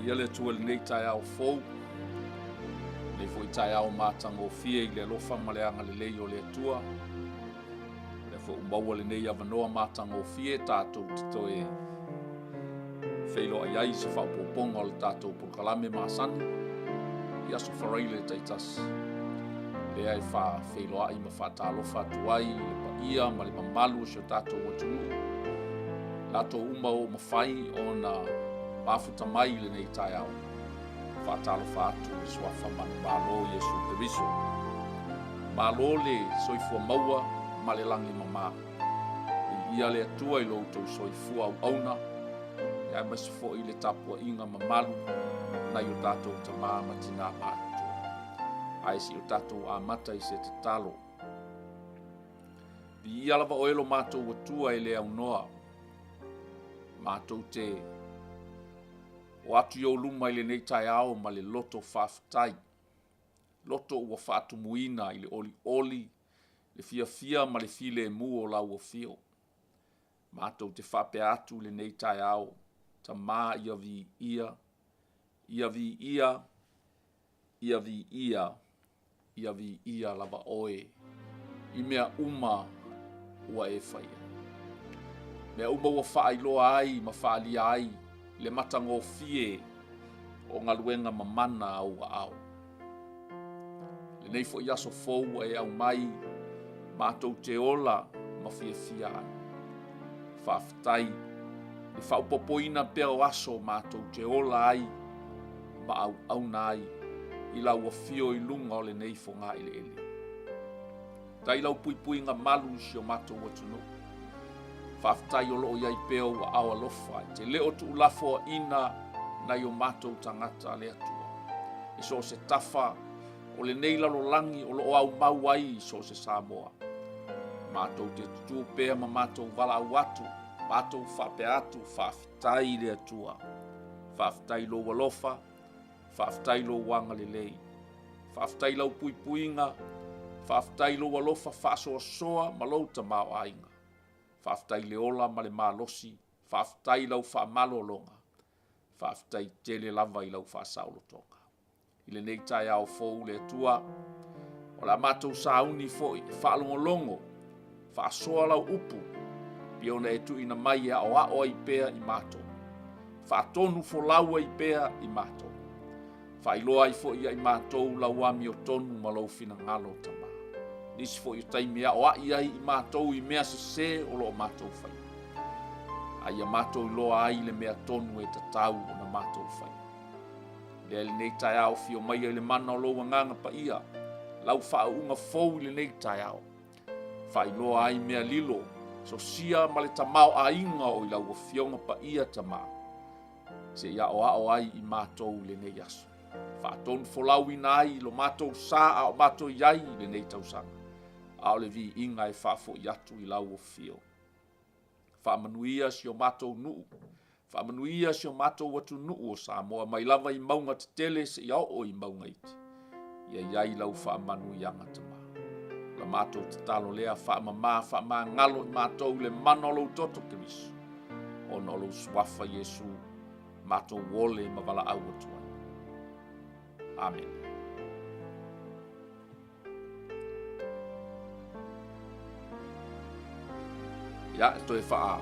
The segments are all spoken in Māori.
ia le tua le nei tai au fou. Le fo i tai au mātanga o fia i le alofa ma le anga le lei o le atua. Le fo umbaua le nei avanoa mātanga o fia tātou titoe. Feilo ai ai se whaupoponga o le tātou pulkalame māsani. Ia so wharai le taitas. Le ai wha feilo ai ma whatalofa tuai, le pa ia ma le mamalu se o tātou watunu. Lato uma o mawhai o na mafuta mai le nei tai au. Whatalofa atu i swafa manu malo Yesu Keriso. Malo le soifua maua ma le langi mama. I ia le atua i loutou soifua au auna. Ia masi fo i le tapua inga mamalu na i o tātou tamā matina atu. Ai si o tātou amata i se te talo. I ia lava oelo mātou watua i le au noa. Mātou te o atu iau luma i le nei tai ao ma le loto whawhitai. Loto ua whaatu muina i le oli oli, le fia fia ma le file mu o lau o fio. Mātou te whape atu le nei tai ao, ta mā ia vi ia, ia vi ia, ia vi ia, ia vi ia lava oe. I mea uma ua e whaia. Mea uma ua whaailoa ai ma whaalia ai le matanga o fie o ngā luenga mamana au au. Le nei fo iaso fou e au mai mātou te ola ma fia fia ai. Whawhitai, le whaupopoina pēo aso mātou te ola ai ma au au nai i lau a fio i lunga o le nei fo ngā ele ele. Tai lau pui pui ngā malu si o mātou watunu. Whawhitai o loo iai pēo wa awa lofa. Te leo tu ulafo ina na i o mātou tangata le atua. E so se tafa o le nei lalo langi o loo au mau ai so se Samoa. Mātou te tutu pēa ma mātou wala au atu. Mātou whape atu whawhitai le atua. Whawhitai lo walofa. Whawhitai lo wanga le lei. Whawhitai lau pui puinga. Whawhitai lo walofa whasoa soa ma lau tamau ainga. Whawhitai le ola ma le mālosi, whawhitai lau whaamalolonga, whawhitai tele lava i lau whaasaulotonga. I le nei tai au fou le atua, o la mātou sauni foi, whaalongolongo, whaasoa lau upu, piona e tu ina mai a o ai pēa i mātou. Whaatonu fo laua i pēa i mātou. Whailoa i foi i mātou lau ami o tonu ma lau whina ngalo tama. Nisi fo i taimi a o ai ai i mātou i mea se o lo mātou whai. Ai a mātou i loa ai le mea tonu e tatau o na mātou whai. Lea le nei tai ao fio mai le mana o loa nganga pa ia. Lau wha unga fou le nei tai ao. Whai loa ai mea lilo. So sia ma le tamau a inga o i lau o fionga pa ia tamau. Se ia o ao ai i mātou le nei aso. Wha tonu folau ina ai lo mātou sa a o mātou iai le nei tausanga. Ao le vi inga e whafo i atu i lau o fio. Whamanuia si o mātou nuu. Whamanuia si o mātou watu nuu o Samoa. Mai lava i maunga te tele se i au o i maunga iti. Ia iai lau whamanuianga te mā. La mātou te talo lea whamamā ngalo i mātou le manolo toto Keriso. O nolo swafa Yesu mātou wole ma wala au atua. Amen. Ya, to e wha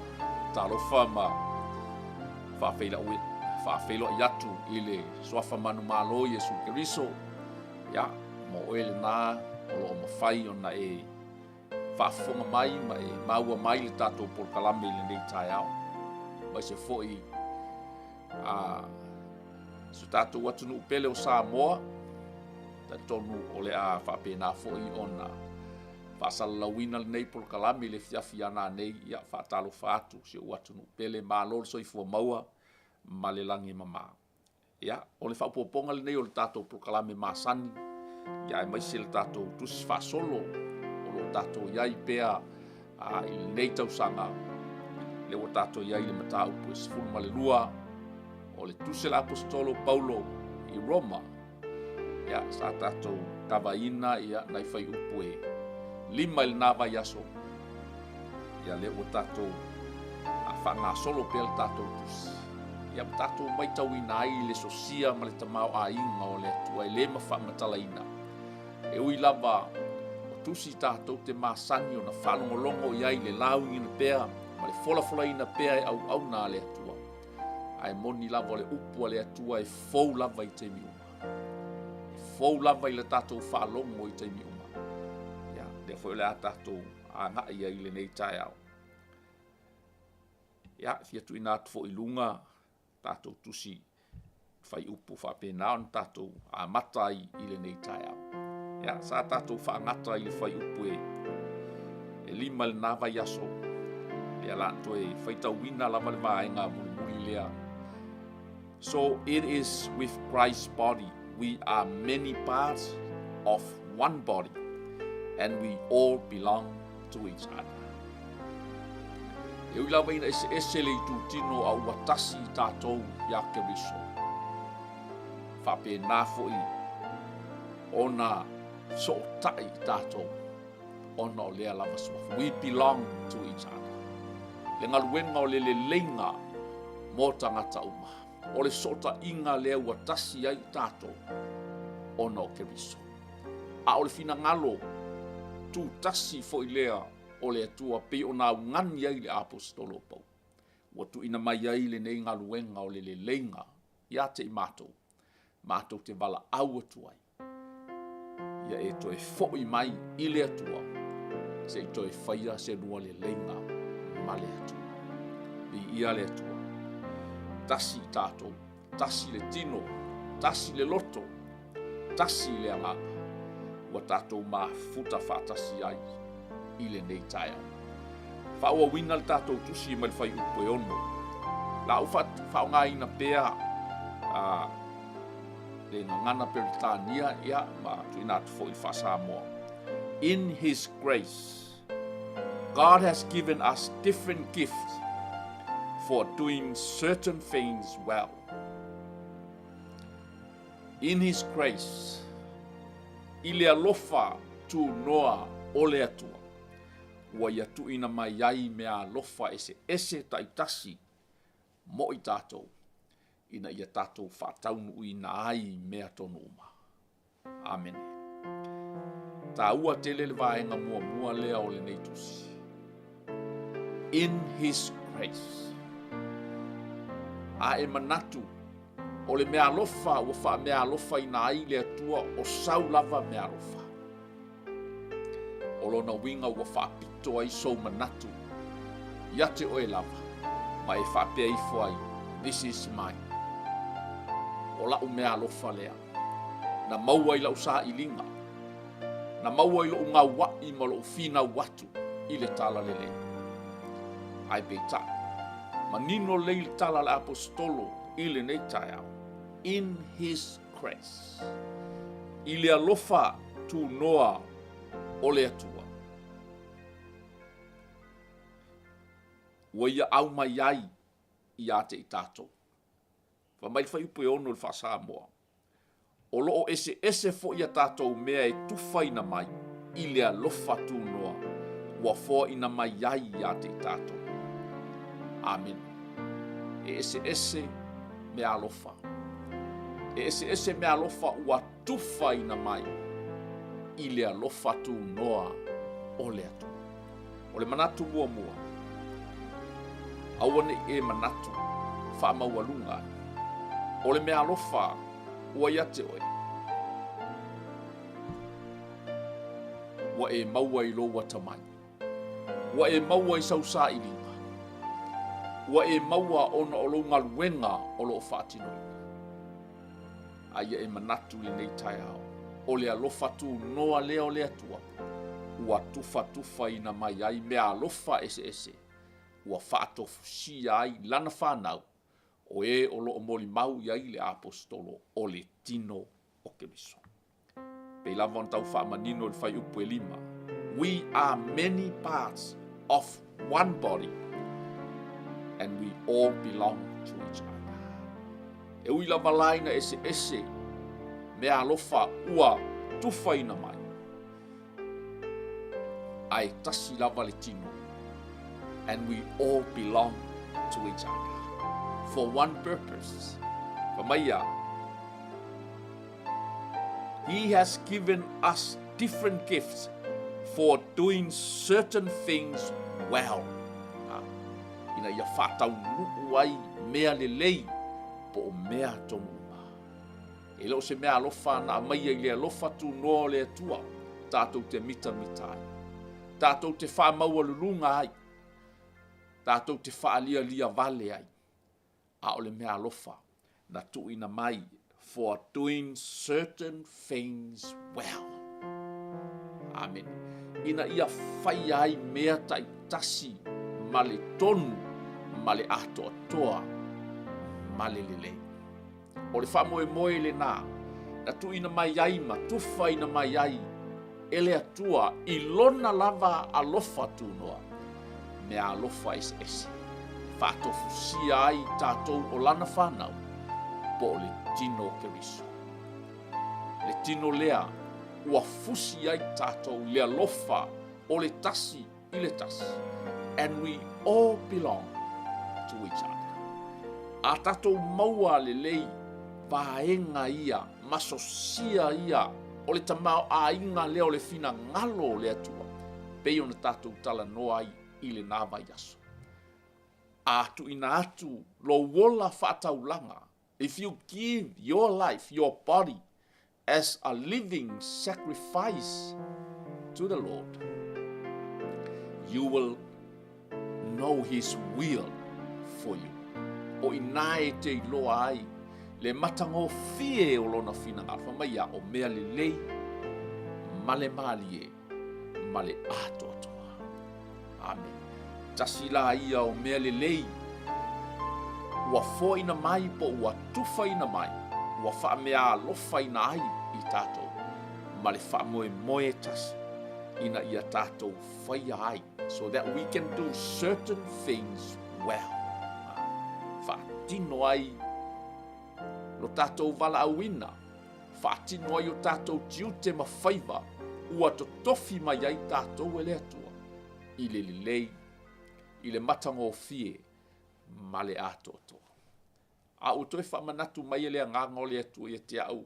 talofa ma wha whaafeila i atu i le swafa manu malo Yesu Keriso. Ya, mo oele nā o loo mawhai o na e whaafonga mai ma e maua mai le tātou polkalame le nei tai au. Mai se foi so tātou watunu upele o Samoa. Ta tonu o le a whaapena foi o na whaasalalawina le nei polkalame le fiafiana nei ia whaatalo whaatu se watunu upele mālo le soifua maua ma le langi mama. Ia, o le whaupoponga le nei o le tātou polkalame māsani. Ia e maise le tātou tusi whaasolo o lo tātou iai pēa i le nei tausanga. Le o tātou iai le matau po e sifuru ma le lua o le tuse la apostolo Paulo i Roma. Ia, sa tātou kawaina ia nai whai upu e lima il nava yaso. Ia le o tātou a whanga solo pēl tātou tusi. ia tātou mai tau ina ai le sosia ma le tamau ainga o le atua e le mawhaamatalaina. E ui lava o tusi tātou te māsani o na whanongolongo i ai le laungi na pēa ma le fola ina pēa e au nā le atua. Ai moni lava o le upua le atua e fou lava i te miuma. E fou lava i le tātou whalongo i te miuma. Ia, le fo le a tātou a ngai ai le nei tae au. Ia, fia tu ina atu fo ilunga tātou tusi whai upu whapena on tātou a mata i le nei tae au. Ia, sa tātou whaangata i le whai upu e lima le nawa yaso. Le ala to e whaitau wina lava le vaenga muri lea. So it is with Christ's body. We are many parts of one body and we all belong to each other. E ui lawa ina ese le tu tino au watasi tātou ia Keriso. Whape nā fwoi ona so tai tātou ona o lea lava swafu. We belong to each other. Le ngaluenga o le leinga mo tangata uma. O le sota inga lea watasi ai tātou ona o Keriso. A o le fina ngalo tu tasi fwoi lea o le atua pe o nā ngani ai le apostolo pau. Watu ina mai ai le nei ngaluenga o le leinga ia te i mātou. Mātou te wala au atu ai. Ia e toi fwoi mai i le atua. Se i toi whaia se rua le leinga ma le atua. Li ia le atua. Tasi tātou, tasi le tino, tasi le loto, tasi le anganga. Wa tātou mā futa whātasi ai i le nei taia. Whaua wina le tātou tusi mai whai upo e ono. La whao ngā ina pēa le ngana Peritania ia ma tuina atu fo i whasamoa. In His grace, God has given us different gifts for doing certain things well. In His grace, i le alofa tu noa o le atua, ua ia tuina mai ai mea alofa ese taitasi mo i tātou, ina ia tātou whātaunu ina ai mea tonu uma. Amen. Tā ua tele le vaenga mua lea o le neitusi. In His grace, a e manatu o le mea alofa ua wha mea alofa ina ai le atua o sau lava mea alofa. O lona winga ua wha pito ai sou manatu ia te oe lava ma e wha pia ifo ai this is mine. O lau mea alofa lea na maua i lau sa ilinga na maua i lau ngā wai ma lau fina watu i le tala lele. Ai beita manino leil tala le apostolo i le nei taia. In His grace. I le alofa tu noa o le atua. Ua ia au mai ai i ate i tātou. Wa mai whai upo e ono le whasamoa. O loo ese fo ia tātou mea e tuwhaina mai i le alofa tu noa. Ua fo ina mai ai i ate i tātou. Amen. E ese mea alofa. E ese mea alofa ua tuwhaina mai i le alofa tu noa o le atu. O le manatu mua. Awane e manatu wha maualunga. O le mea alofa ua iate oe. Wa e maua i loa tamai. Wa e maua i sausa i linga. Wa e maua ona o lo ngaluenga o lo whātinoi. Aia e manatu le nei tai ao. O le alofa tu noa lea o le atua. Ua tufa ina mai ai mea alofa ese. Ua whaatofu si ai lana whanau. O e o lo moli mau i ai le apostolo o le tino o Keriso. Pei lava on tau whaamanino le whai upu e lima. We are many parts of one body. And we all belong to each other. E ui lava laina ese mea alofa ua tufaina mai. Ai tasi lava le tino. And we all belong to each other. for one purpose. Famaya, He has given us different gifts for doing certain things well. Ina ia whātau nuku ai mea lelei po o mea tonu uma. E leo se mea alofa na mai ai le alofa tu noa le atua, tātou te mita ai. Tātou te wha maua lulunga ai. Tātou te wha lia lia vale ai. A o le mea alofa na tuina mai for doing certain things well. Amen. Ina ia whai ai mea tai tasi ma le tonu, ma le ato atoa, ma le lele. O le whamoe le nā, na tuina mai ai ma tufa ina mai ai, ele atua i lona lava alofa tu noa. Mea alofa ese. Whātofusia ai tātou o lana whanau, po o le tino keriso. Le tino lea, ua fusi ai tātou le alofa o le tasi i le tasi. And we all belong to each other. A tātou maua le lei, vaenga ia, masosia ia, o le tamau a inga leo le fina ngalo le atua. Pei ona tātou tala noa ai i le nāwa yaso. Atu ina atu lo wola whātaulanga. If you give your life, your body, as a living sacrifice to the Lord, you will know His will for you. O inae te iloa ai, le matango fie o lona fina alfa maia o mea le lei, male malie, male ato atoa. Amen. Tasila ia o mea le lei, ua fo ina mai po ua tufa ina mai, ua wha mea alofa ina ai i tātou, ma le wha moe tasi, ina ia tātou whaia ai, so that we can do certain things well. Wha tino ai, no tātou wala awina, wha tino ai o tātou tiute ma whaiva, ua to tofi mai ai tātou ele atua, i le lei, i le matango fie, ma le ato ato. A utoe wha manatu mai ele nganga o le atua i te au,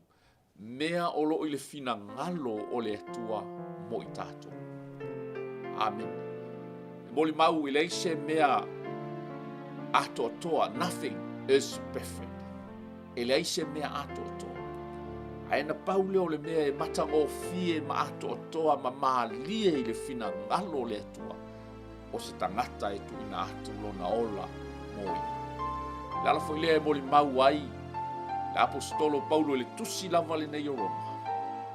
mea olo i le fina ngalo o le atua mo i tātou. Amen. Moli mau i leise mea ato atoa, nothing is perfect. E leise mea ato atoa. Aena paule o le mea e matango fie ma ato atoa ma maalie i le fina ngalo o le atua. O se tangata e tu ina atu lona ola moi. Lala foi lea e moli mau ai, le apostolo Paulo le tusi lava le nei o Roma.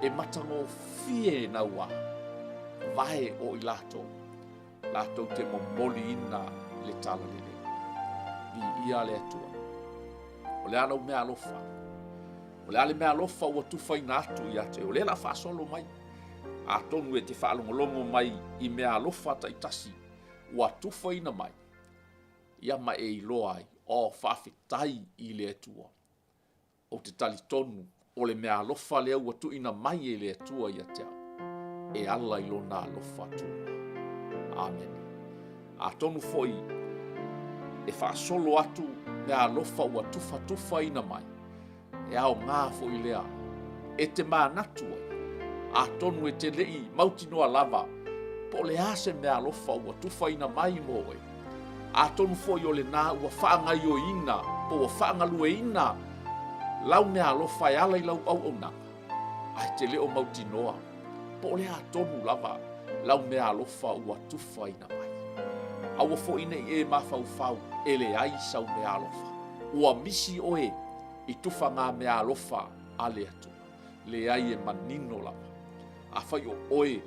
E matango fie na ua, vae o i lato. Lato te momoli ina le tala lele. Vi ia le atua. O le ana mea alofa. O le ale mea alofa ua tufa ina atu i ate. O le la fa solo mai. A tonu e te whaalongolongo mai i mea alofa ta itasi. Ua tufa ina mai. Ia mai e iloa ai. O whawhitai i le atua. O te tali tonu. O le mea alofa lea ua tu ina mai e le atua i atea. E ala ilo na alofa tu. Amen. A tonu foi. E wha solo atu mea alofa ua tufa ina mai. E ao ngā foi lea. E te mānatu ai. A tonu e te lei mautinoa lava. Po le ase mea alofa ua tufa ina mai mo e. A tonu foi o le nā ua whaangai o ina. Po ua whaangalu e ina. Lau mea alofa e ala i lau au nanga. Ai te leo mautinoa. Po le a tonu lava. Lau mea alofa ua tufa ina mai. Aua fo ine e mawhau e le ai sau mea alofa. Ua misi oe i tufa ngā mea alofa a le atu. Le ai e manino lava. A whai o oe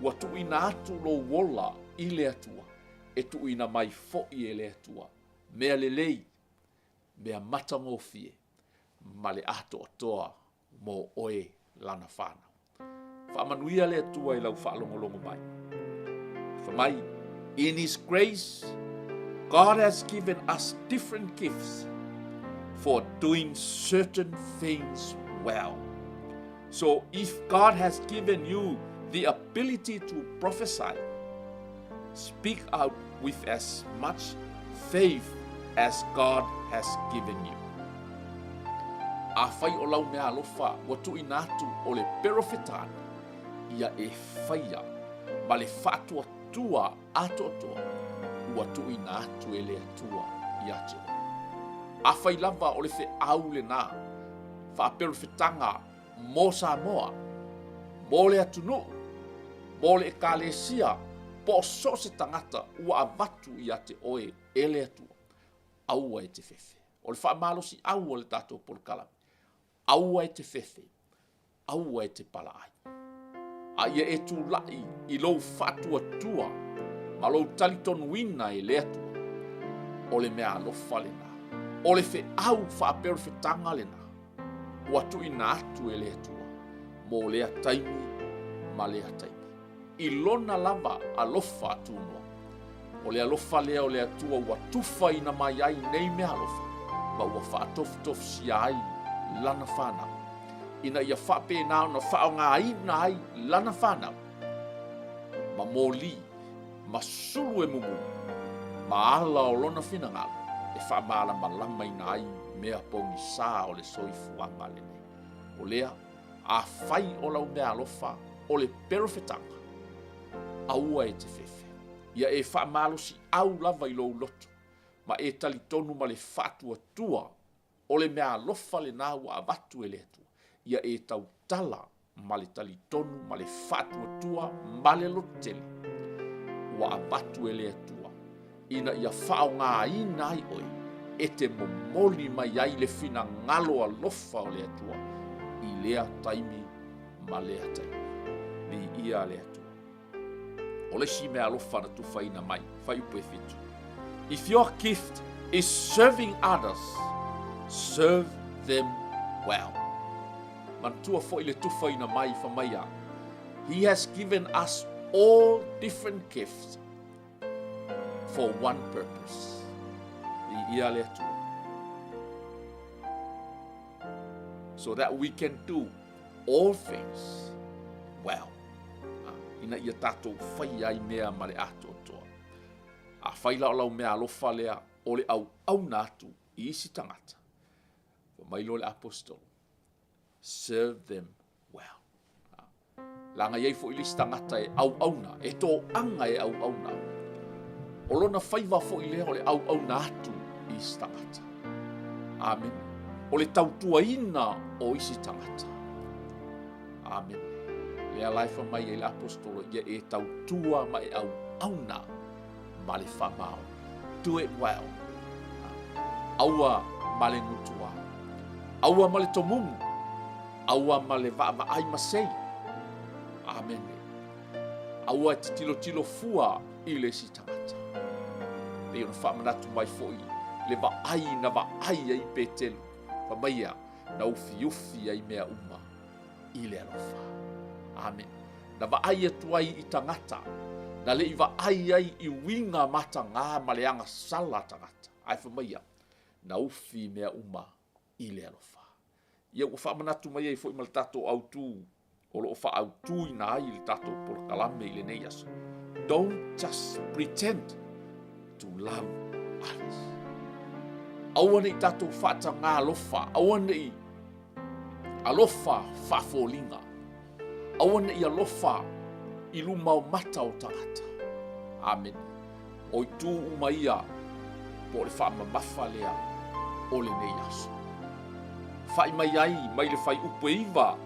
ua tu ina atu lo wola i le atua. E tu ina mai fo i e le atua. Mea le lei, mea matango fie. Ma le ato atoa mo oe lana whana. Whamanuia le atua i lau whaalongolongo mai. Whamai, in His grace, God has given us different gifts for doing certain things well. So if God has given you the ability to prophesy, speak out with as much faith as God has given you. A whai o lau mea alofa wa tuina atu o le perofetana ia e whaia ma le whātua tua atotoa ua tuina atu e le atua i atu. A whai lava o le whi au le nā wha perofetanga mo Samoa, mo le atunu, mo le ekalesia, po so se tangata ua avatu i ate oe e le atua. Aua e te fefe. O le wha malosi au o le tātou polokalami. Aua e te fefe. Aua e te pala ai. A ia e tu lai i lou whatua tua, ma lou talitonu ina e le atua. O le mea alofa le nā. O le whi au wha perofetanga le nā. Ua tuina atu e le atua. Mo lea taimi, ma lea taimi. I lona lava alofa atunua. O le alofa lea o le atua ua tufa ina mai ai nei mea alofa. Ma ua whaatof sia ai lana whanau. Ina ia whape nao na whao ngā ina ai lana whanau. Ma mōli, ma sulu e mumu, ma ala o lona whinangalo. E whamala ma lama ina ai mea pongi sā o le soifuanga le nei. O lea, a whai o lau mea alofa o le perofetanga. Aua e te fefe. Ia e whamalosi au lava i lou loto. Ma e talitonu ma le whatua tua o le mea alofa le nā wa avatu e le atua. Ia e tau tala ma le talitonu ma le whatua tua ma le lotele. Wa avatu e le atua. Ina ia whao ngā ina ai oe. E te momoli mai ai le whina ngalo alofa o le atua. I lea taimi ma lea taimi. Ni ia le atua. O le si mea alofa na tuwhaina mai. Whai upo e fitu. If your gift is serving others, serve them well. Mantua fo ile tuwhaina mai whamaia. He has given us all different gifts for one purpose. Ni ia le atua. So that we can do all things well. Ina ia tātou whai ai mea ma le ato toa. A whaila o lau mea alofa lea o le au nātu i isi tangata. Mailo le apostolo. Serve them well. Langa iei fo i lisi tangata e au na. E tō anga e au na. O lona whaiva fo i lea o le au nātu i isi tangata. Amen. O le tautua ina o isi tangata. Amen. Lea laifa mai e le apostolo ia e tautua ma e au na ma le whamao. Do it well. Aua ma le ngutua. Aua ma le tomumu. Aua ma le va ai masei. Amen. Aua te tilo fua i le si tangata. Pei ona whamanatu mai foi. Le va ai na va ai ai petelu. Whamaia na ufi ai mea uma i le alofa. Amen. Na va ai atu ai i tangata. Na le i va ai i winga mata ngā maleanga sala tangata. Ai whamaia. Na ufi mea uma i le alofa. Ia ua whamanatu mai ai fo i ma le tato au tū. O lo wha au tū i nā i le tato por kalame i le nei aso. Don't just pretend to love others. Aua nei tato whata ngā alofa. Aua nei alofa whafolinga. Aua nei alofa i lumau mata o tangata. Amen. O i tū umaia po le whamamafa lea o le nei aso. Whai mai ai, mai le whai upo iwa,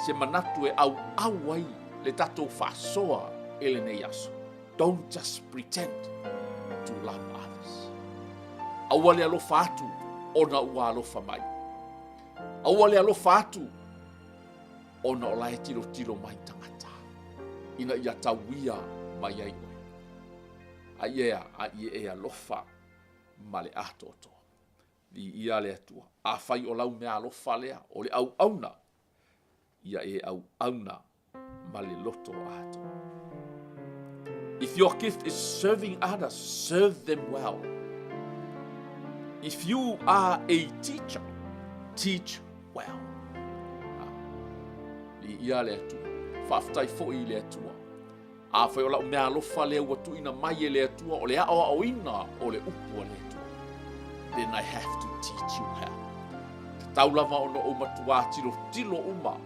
se manatu e au ai le tatou whasoa e le nei aso. Don't just pretend to love others. Aua le alofa atu, ona ua alofa mai. Aua le alofa atu, ona o lae tilo mai tangata. Ina ia tauia mai ai oe. A ie alofa ma le atoto. Li ia le atua. A whai o lau mea alofa lea, o le auna. Ia e auna ma le loto ato. If your gift is serving others, serve them well. If you are a teacher, teach well. Li ia le atua. Whaftai fo i le atua. A whai o lau mea alofa lea ua tuina mai e le atua, o le ao ina o le upu le atua. then I have to teach you how. Tau lava ono o matua tilo uma,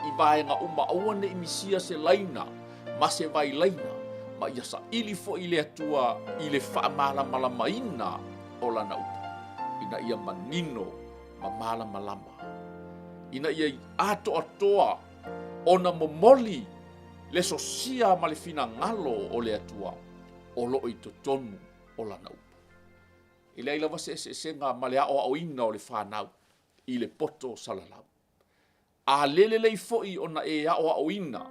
i vaenga uma awane i misia se laina, ma se vai laina, ma ia sa ili fo i le atua i le whaamalama ina o lana upa. Ina ia manino ma malama. Ina ia i ato atoa ona momoli le sosia ma le fina ngalo o le atua o lo i totonu o lana upa. I le aila wase senga ma le ao ina o le whanau i le poto salalau. A lelelei foi ona e ao ina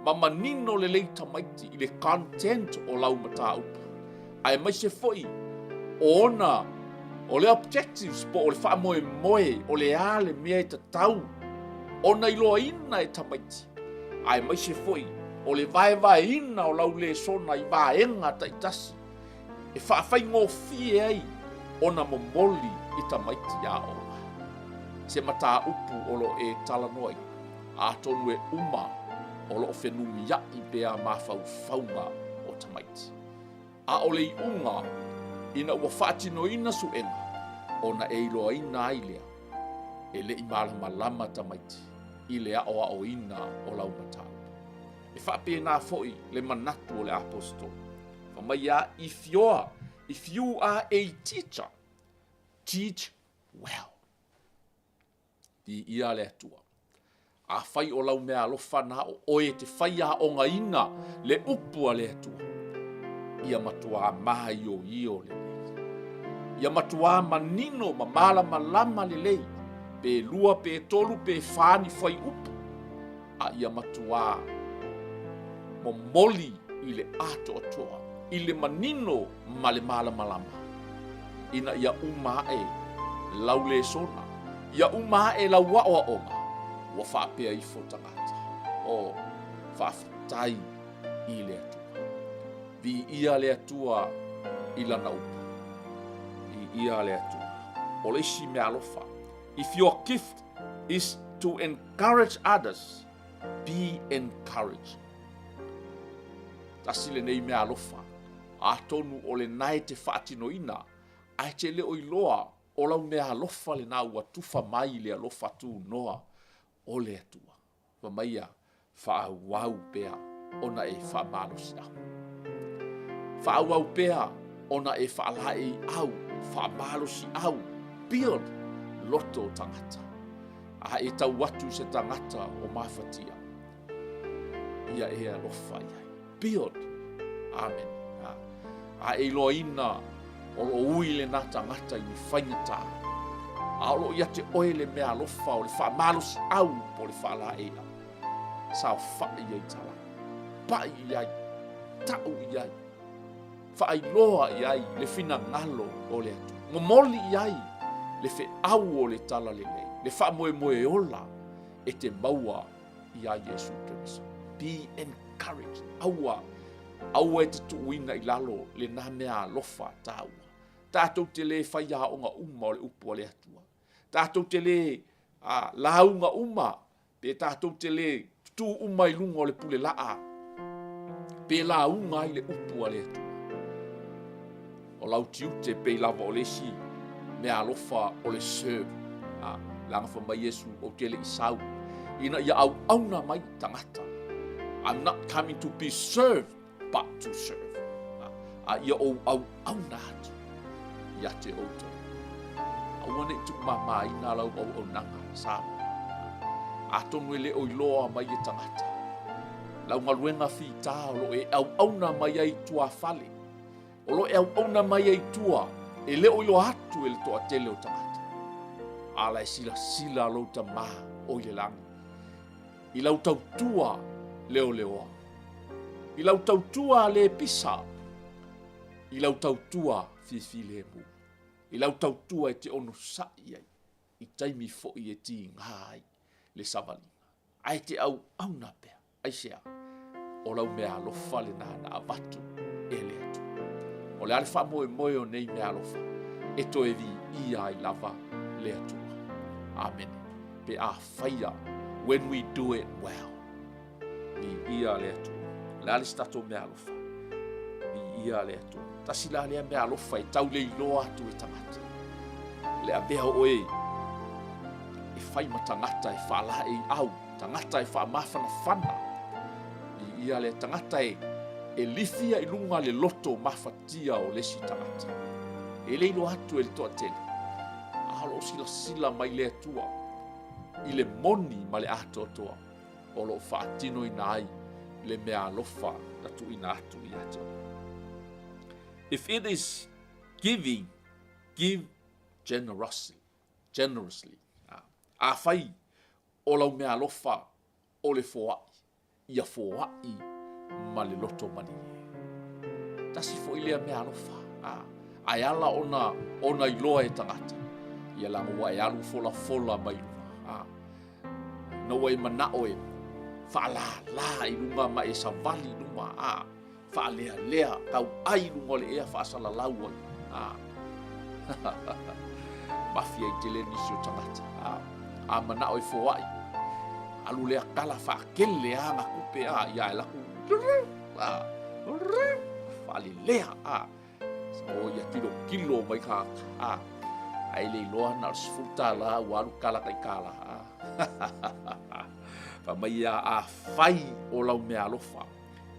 ma manino le leita maiti i le content o lau mata upa. Ai mai se foi ona o le objectives po o le wha moe o le ale mea e tatau ona i loa ina e tamaiti. Ai mai se foi o le vai ina o lau le sona i vaenga ta itasi. E whaafai ngō fie ai ona momoli i tamaiti a o. Se mata upu o lo e talanoi a tonu e uma o lo whenumi i bea mawhauwhaunga o tamaiti. A o le i unga ina ua whaatino ina suenga ona e iloa ina ailea e le i malama tamaiti i le ao ina o lau matau. E whaapena foi le manatu o le apostol. Whamaya, if you are a teacher, teach well. Di ia le atua. A whai o lau mea alofa na o oe te whai a onga ina le upua le atua. Ia matua mahi o io le lei. Ia matua manino ma malama le lei. Pe lua, pe tolu, pe whani whai upu. A ia matua momoli i le ato atoa. I le manino ma le malama. Ina ia umae lau le sona. Ia umae lau wao onga. Wa whaapea i fotangata. O whaafitai i le atua. Vi ia le atua i lana upu. I ia le atua. O le isi me alofa. If your gift is to encourage others, be encouraged. Tasile nei me alofa. A tonu o le nai te whaatino ina. Ai te leo i loa o lau me alofa le nā ua tufa mai le alofa tu noa o le atua. Wa maia whaauau pea ona e whaamalosi au. Whaauau pea ona e whaalai au, whaamalosi au, build loto tangata. A e tau watu se tangata o mawhatia. Ia e alofa iai. Build. Amen. A e loa ina o lo ui le nā tangata i ni whaingata. A o lo ia te oe le mea alofa o le whaamalosi au po le whaalai au. Sao whai iai tala. Pai iai. Tau iai. Whai loa iai le whina ngalo o le atu. Ngomoli iai le whe au o le tala le lei. Le wha moe ola e te maua ia Yesu Christ. Be encouraged. Aua e te tuuina i lalo le nā mea lofa tāua. Tātou te le whaia o ngā uma o le upu o le atua. Tātou te le launga uma. Pe tātou te le tu uma i lunga o le pule laa. Pe launga i le upu o le atua. O lau tiute pe lava o le si mea lofa o le serve. Langa wha Yesu o tele i sau. Ina ia auna mai tangata. I'm not coming to be served, but to serve. Ia auna atu. Ia te oto. Awane tuk mama ina lau o nanga sama. Atonu ele o iloa mai e tangata. Lau ngaluenga whita o lo e auna mai ai tua fale. O lo e auna mai ai tua. E le o ilo atu ele toa tele o tangata. Ala e sila lau ta maha o ile langi. I lau tautua leoa. I lau tautua le pisa. I lau tautua fifi le mu. I lau tautua e te ono sai ai. I taimi fo i e ti ngai le savalinga. Ai te au na pea. Ai sea. O lau mea alofa le nana avatu e le atu. O le alfa moe o nei mea alofa. E to e vi ia i lava le atu. Amen. Pe a whaia when we do it well. Ni ia le atu. Le alistato mea alofa. Ni ia le atu. Tasila lea mea alofa e tau le iloa atu e tangata. le avea oe e fai ma tangata e whaala e au, tangata e wha mawhana whana. Ia le tangata e lifia i lunga le loto mawhatia o lesi tangata. E leilo atu e le toa tele. Ahalo sila sila mai le atua. I le moni ma le ato toa. O lo whaatino i nai le mea alofa na tu ina atu i atua. If it is giving, give generously. A fai o lau mea alofa o le foai. Ia foai ma le loto mani. Tasi fo ilea mea alofa. Ai ala ona iloa e tangata. Ia lango wa e alu fola mai lunga. No wai manao e whaala i lunga ma e savali lunga. Whaalea kau ai lunga le ea whaasala lau ai. Mafia i tele nisi o tangata. A manao e foai. Alu lea kala whaakele nga kupe ia e laku. Whaalelea o ia kilo mai ka ai le loa na sfuta la walu kala kai kala pa mai a fai o lau me alofa.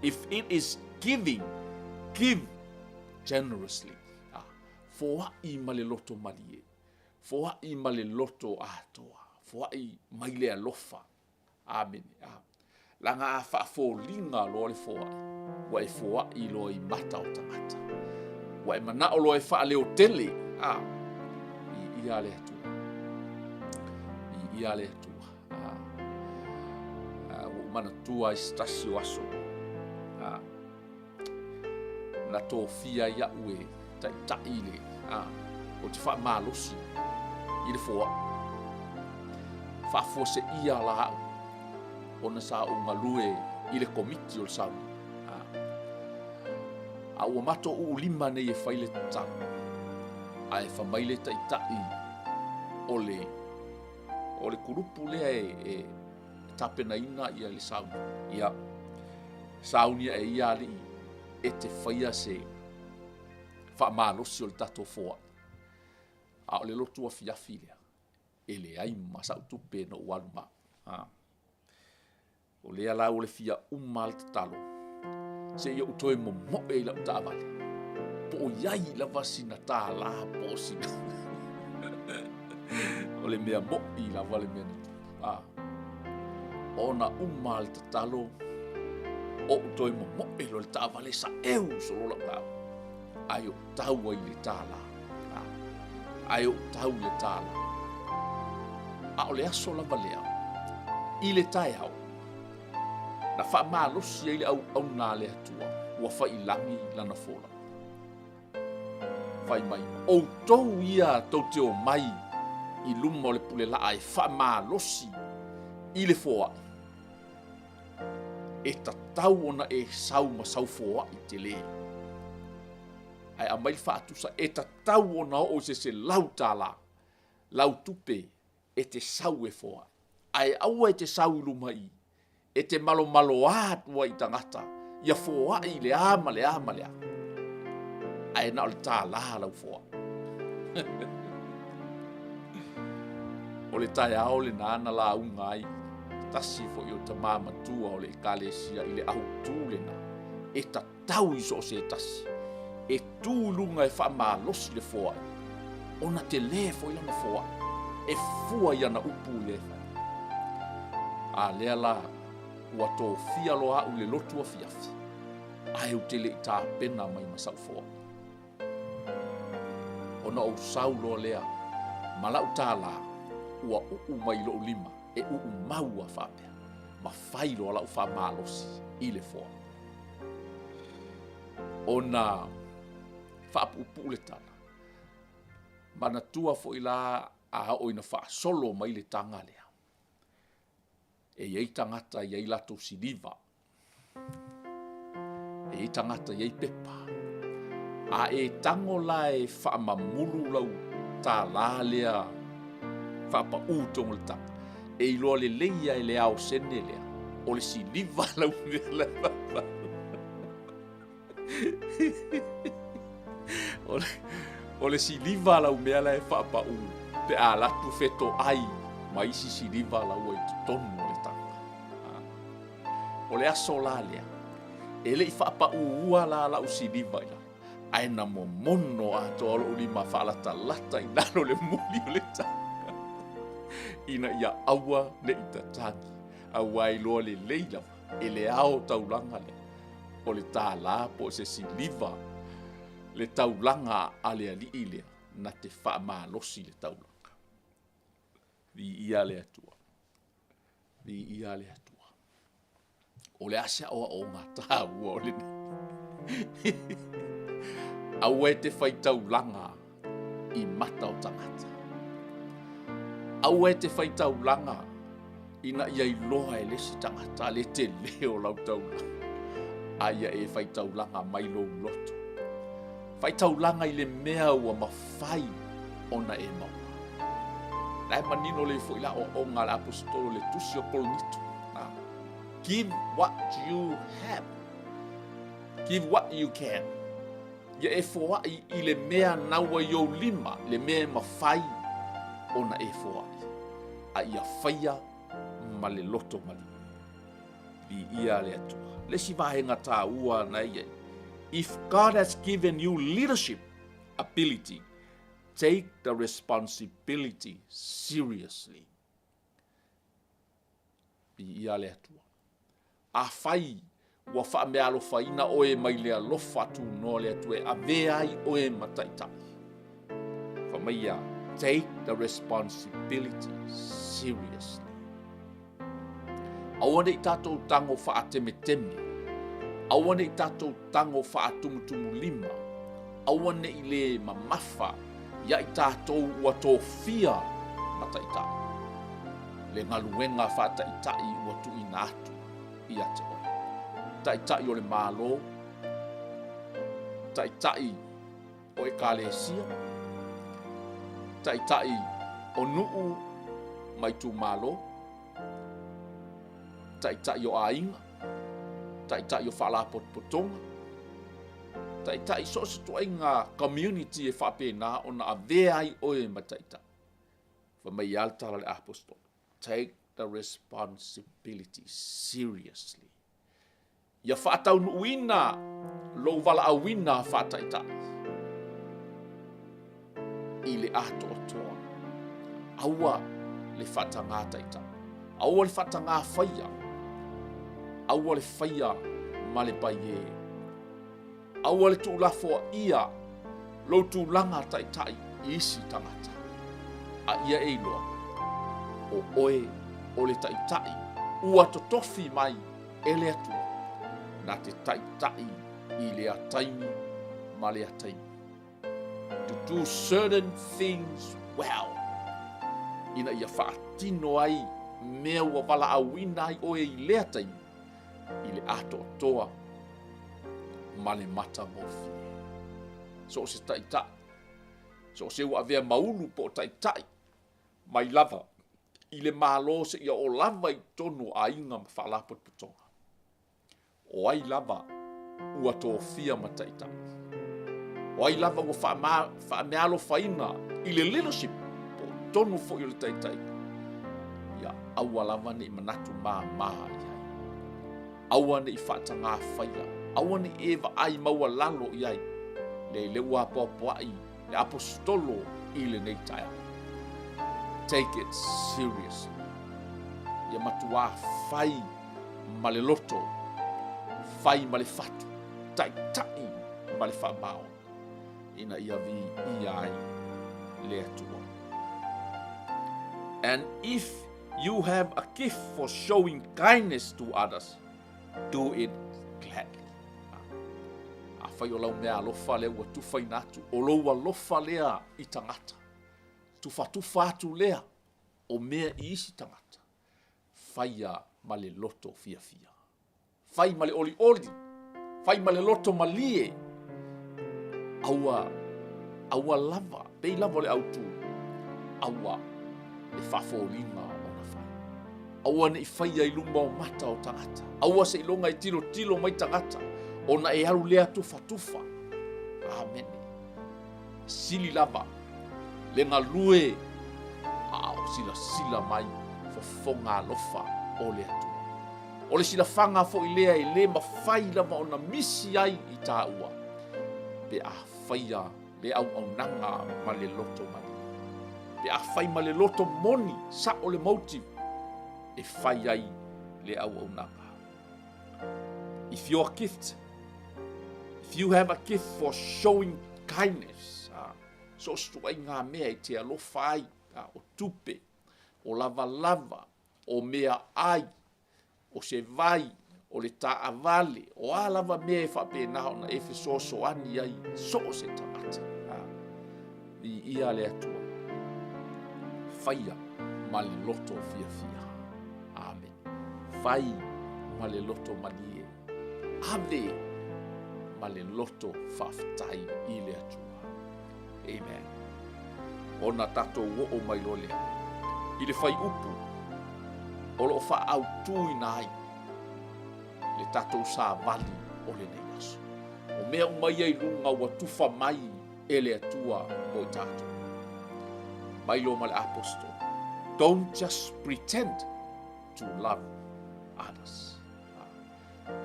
If it is giving, give generously. Foa i male loto malie, foa i male loto atoa, foa i mai le alofa. Amen. Langa a fa fo linga lo le foa, wa e foa i lo i mata o tangata. Wa mana o loe wha leo tele. I ale atua. I ale atua. Mana tua i stasi o aso. Na tō fia ia ue ta ile. O te wha malosi. I le foa. Wha fose ia la hau. Ona sa o ngalue i le komiti o le sauni. A ua mato u lima nei e whaile tau. A e whamaile tai o le kurupu lea e tapena ina ia le sauni. Ia sauni e ia li e te whaia se whamalosi o le tato foa. A o le lotu a fiafi lea. E le ai masa utupe no ualuma. O lea la o le fia umal te talo. Se ia utoe mo e la uta avale. Po iai la vasina ta la po sina. O le mea mo i la vale mea. Ona umal te talo. O utoe mo e lo le ta avale sa eu solo la pao. Ai o tau ai le ta la. Ai o tau le ta la. A o le aso la valea. I le tai au. Na wha malosi ai le au nā le atua. Ua whai langi lana fola. Whai mai. O tau ia tau te o mai. I luma o le pule la ai wha malosi. I le foa. E ta tau ona e sau ma sau foa i te le. Ai a mai whaatusa. E ta tau ona o se lau tala. Lau tupe. E te sau e foa. Ai aua e te sau i luma i. E te malo atua i tangata. Ia foa i le ama. Ai na o le tā laha lau foa. O le tai ao le nana la unga ai. Tasi fo i o ta mama tua o le kalesia i le au tū le na. E ta tau i so se tasi. E tū lunga e wha malosi le foa. Ona te le fo i lana foa. E fua i ana upu le wha. A lea la. Ua tō fia loa u le lotu a fiafi. Ai u te le i tā pena mai masau foa. Ona o sau loa lea. Malau tā la. Ua mai lo lima. E mau a whapea. Ma whai loa lau wha malosi. I le foa. Ona whaapupu le tana. Mana tua fo i la a oina wha solo mai le tanga lea. E iei tangata iei lato siliva. E iei tangata iei pepa. A e tango la e whaamamuru lau tā la lea whaapa ūtongo le tanga. E iloa le leia e le ao sene lea. O le siliva lau lea. O le siliva lau mea la e whaapau pe a latu feto ai ma isi siliva lau e tonu o le tanga. O le aso la lea. E le i whaapau ua la lau siliva ila. Ai na mo mono a to alo ulima whaalata lata i nalo le muli o le tanga. Ina ia aua ne i tatangi. Aua i loa le leila e le ao taulanga le. O le tā la po se siliva le taulanga a le ali ilea na te whaamalosi le taulanga. Vi ia le atua. Vi ia le atua. O le asia o ngā tāua o le ni. Au e te whai taulanga i mata o tangata. Au e te whai taulanga ina ia i loa e lesi tangata le te leo lau taulanga. Aia e whai taulanga mai lo loto. Whai taulanga i le mea ua mawhai ona e maua. Nai manino le fwila o ngā le apostolo le tusi o polonito. Give what you have. Give what you can. Ia e fwa i le mea naua i o lima, le mea mawhai ona e fwa i. A ia whaia ma le loto mali. Vi ia le atua. Le si vahenga tā ua na ia. If God has given you leadership ability, take the responsibility seriously. Vi ia le atua. A whai ua wha mea alofa ina oe mai lea lofa tu no lea tue a veai oe mataitai. Wha mai ia, take the responsibility seriously. Awane i tātou tango wha ateme teme. Awane i tātou tango wha atumutumu lima. Awane i le mamafa ia i tātou ua tō fia mataitai. Le ngaluenga wha taitai ua tu ina atu i ate oe. Tai o le malo, tai o e kalesia, tai o nuu mai tu malo, tai o ainga, tai o whalapotpotonga, tai so se tuainga community e whapena o na aveai oe ma tai. Fa mai alta le apostol. Take the responsibility seriously. Ia whaatau nuuina, lo wala awina whaataitai. I le ato o toa. Aua le whaatanga taita. Aua le whaatanga whaia. Aua le whaia ma le paie. Aua le tūlafo ia, lo tūlanga taitai isi tangata. A ia eiloa, o oe o le taitai, ua totofi mai ele atua. Na te taitai i lea taimi ma lea taimi. To do certain things well. Ina ia whaatino ai mea ua wala awina ai oe i lea taimi. I le ato toa ma le mata mofi. So se taitai. So se ua avea maulu po taitai. Mai lava. I le malo se ia o lava i tonu a inga ma whalapot putonga. O ai lava ua tō fia mataitai. O ai lava ua whaamealo whaina i le leadership po tonu fo i le taitai. Ia aua lava ne i manatu maa iai. Aua ne i whaatanga whaia. Aua ne ewa ai maua lalo iai. Le ua poapoai, le apostolo i le neitaia. Take it seriously. Ia matua whai ma le loto. Fai ma le fatu, tai ma le whamao. Ina ia vi iai le atua. And if you have a gift for showing kindness to others, do it gladly. A whai o lau mea alofa lea ua tufa inatu, o lau alofa lea i tangata. Tufa atu lea o mea i isi tangata. Whaia ma le loto fia. Fai ma le oli, fai ma le loto malie. Aua lava, pei lava le autu. Aua le whafolinga o na fai. Aua ne i whaia i luma o mata o tangata. Aua se ilonga i tilo mai tangata. O na e aru lea tufa. Amen. sili lava le galue a o sila mai fofoga alofa o le atua. O le silafaga foʻi lea e lē mafai lava ona misi ai i tāua pe a faia le auaunaga ma le loto mani. Pe a fai ma le loto moni sa o le mauti e fai ai le auaunaga. If you're a gift, if you have a gift for showing kindness, so stuai ngā mea i te alofa ai, o tupe, o lava, o mea ai, o se vai, o le taavale, o a lava mea e whapenao na e fesoso ani ai, so o se tamata. I ia le atua, faia ma le loto fia. Amen. Fai ma le loto manie. Ave ma le loto whaftai i le atua. Amen. Ona tatou o mai lole. I le fai upu. O lo wha au tui nai. Le tatou sa vali o le nei aso. O mea umai ai runga ua tufa mai e le atua o i tatou. Mai lo ma le apostol. Don't just pretend to love others.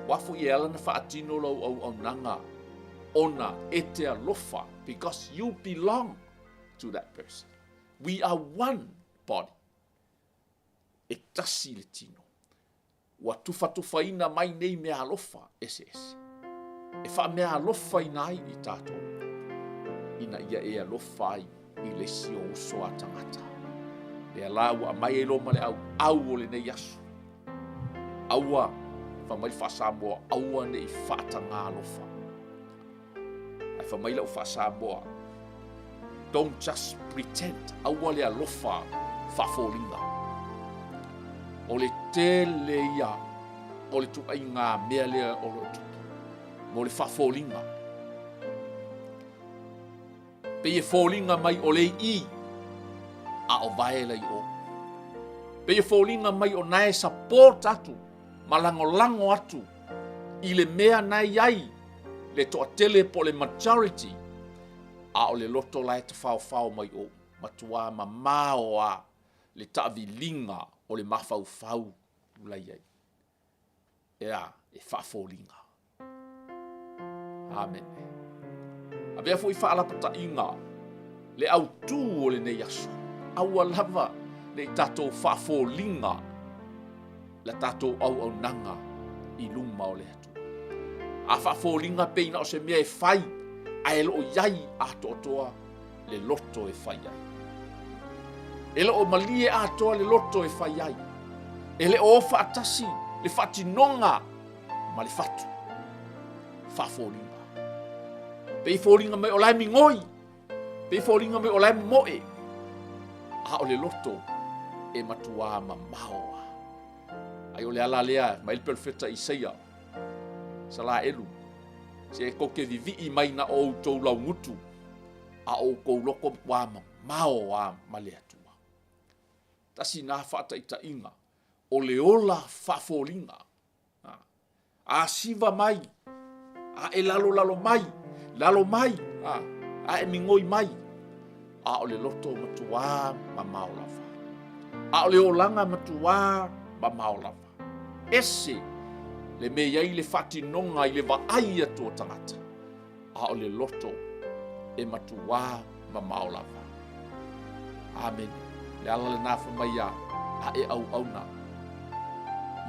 Wafu i ala na whaatino lau au nanga ona e te alofa because you belong to that person. We are one body. E tasi le tino. Wa tufa ina mai nei mea alofa ese. E wha mea alofa ina ai i tātou. Ina ia e alofa ai i le si o uso a tangata. Le alau a mai e loma le au o le nei asu. Aua, whamai whasamoa, aua nei whaatanga alofa. Ai whamai lau whasamoa, don't just pretend, aua le alofa whafolinga. O le te leia, o le tuka i ngā mea lea o le tuka. Mo le whafolinga. Pe e folinga mai o le I, a o vaela i o. Pe e folinga mai o nae support atu, malango atu, i le mea nai ai, le toa tele po le majority, a o le loto lai te whao mai o, matua ma mao a, le taavilinga o le mawhau lai ai. Ea, e whafolinga. Amen. A bea fo i whaalapata inga, le au tū o le nei aso. Aua lava le tatou whafolinga, la tatou au nanga i luma o le atu. A whafolinga peina o se mea e whai, a e loo iai a toa le loto e whai ai. E loo malie a toa le loto e whai ai. E le o whaatasi, le whatinonga, ma le whatu. Whafolinga. Pei folinga mai o lai mingoi. Pei folinga mai o lai moe. A o le loto e matua ma maoa. Ai o le ala lea, mai le perfeta Isaia. Sa la elu. Se e koke vivi i mai na o tau lau ngutu. A o kou loko wa ma maoa ma le atua. Tasi nā whaata i ta inga. O le ola whafolinga. A siva mai. A e lalo mai. Lalo mai, a e mingoi mai, a o le loto matua ma maolawa. A o le olanga matua ma maolawa. Ese, le meiai le whatinonga i le vaai atua tangata. A o le loto e matua ma maolawa. Amen. Le ala le nafa mai a e au auna.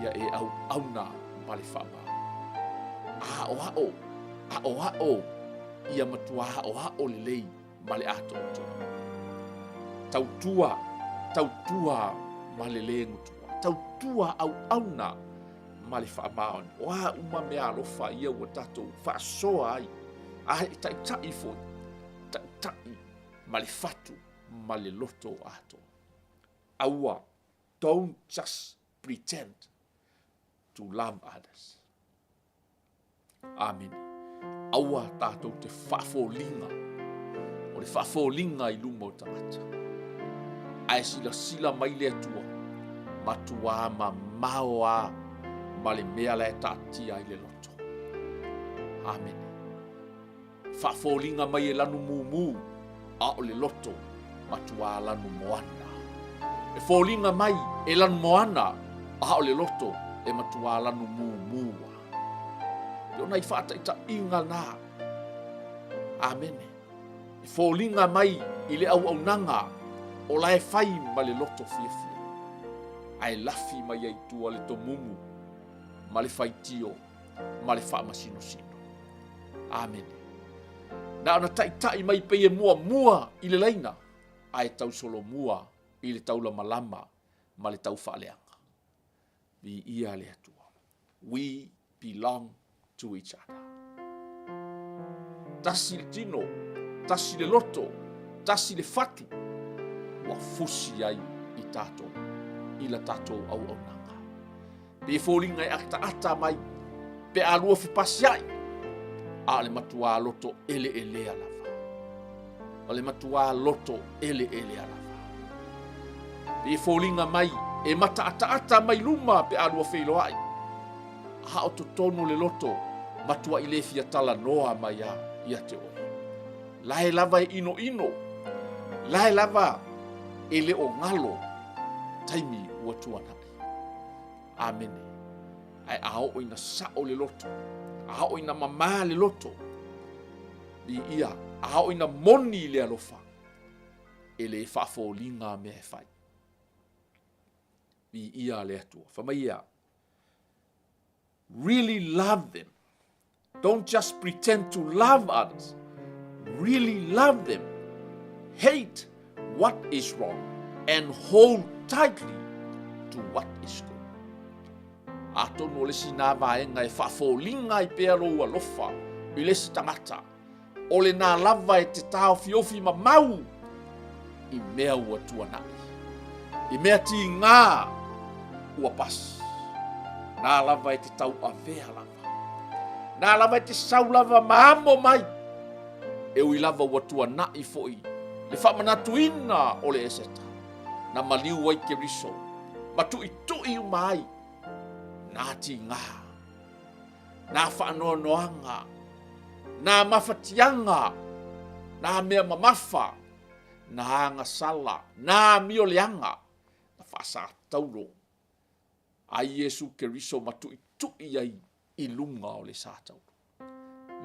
Ia e au auna ma le whaba. A o hao. Ia matua o le lei ma le ato oto. Tautua ma le le ngutua. Tautua au auna ma le whaamaon. Oa uma mea alofa ia ua tatou whaasoa ai. A e tai foi. Tai ma le fatu ma le loto ato. Aua, don't just pretend to love others. Amen. Aua tātou te whafolinga. O le whafolinga i luma o tangata. Ai sila mai le atua. Matua ma maoa. Ma le mea le tātia i le loto. Amen. Whafolinga mai e lanu mumu. a o le loto matua lanu moana. E fōlinga mai e lanu moana a o le loto e matua lanu mua. Yo nai whata ita inga nā. Amene. E fōlinga mai i le au nanga o lae whai ma le loto fiafia. Ai lafi mai ai tua le to mumu ma le whaitio ma le whaamasino. Amene. Na ona tai mai pe e mua i le laina, ai tau solo mua i le taula malama ma le tau whaaleanga. Vi ia le atua. We belong to each other. Tasi le tino, tasi le loto, tasi le fatu, wa fusi ai i tato, i la tato au nanga. Pe fōlinga e ata mai, pe alua whipasi ai, a le matua loto ele alava. O le matua loto ele alava. Pe fōlinga mai, e mata ata mai luma pe alua whelo ai. Ha o tonu le loto, matua i le fia tala noa mai ia te oi. Lae lava e ino, lae lava e le o ngalo, taimi ua tuanai. Amene. Ai ao ina sao le loto, ao ina mama le loto, i ia, ao ina moni le alofa, e le whafōlinga me he whai. I ia le atua, whamaia, really love them. Don't just pretend to love others. Really love them. Hate what is wrong and hold tightly to what is good. Atono le sina vaenga e whafōlinga i pea rou alofa i le si tangata. O le nā lava e te tāo fiofi ma mau i mea ua tuanai. I mea ti ngā ua pasi. Nā lava e te tau avea lava. Nā lava e te sau lava maamo mai. E ui lava ua tuanai foi. Le whamanatuina o le eseta. Na maliu wai ke riso. Ma tui umai. Nā ti ngā. Nā whaanoanoanga. Nā mawhatianga. Nā mea mamafa. Nā anga sala. Nā mioleanga. Na whaasa tauro. Ai Yesu ke riso ma tui ai i lunga o le sātau.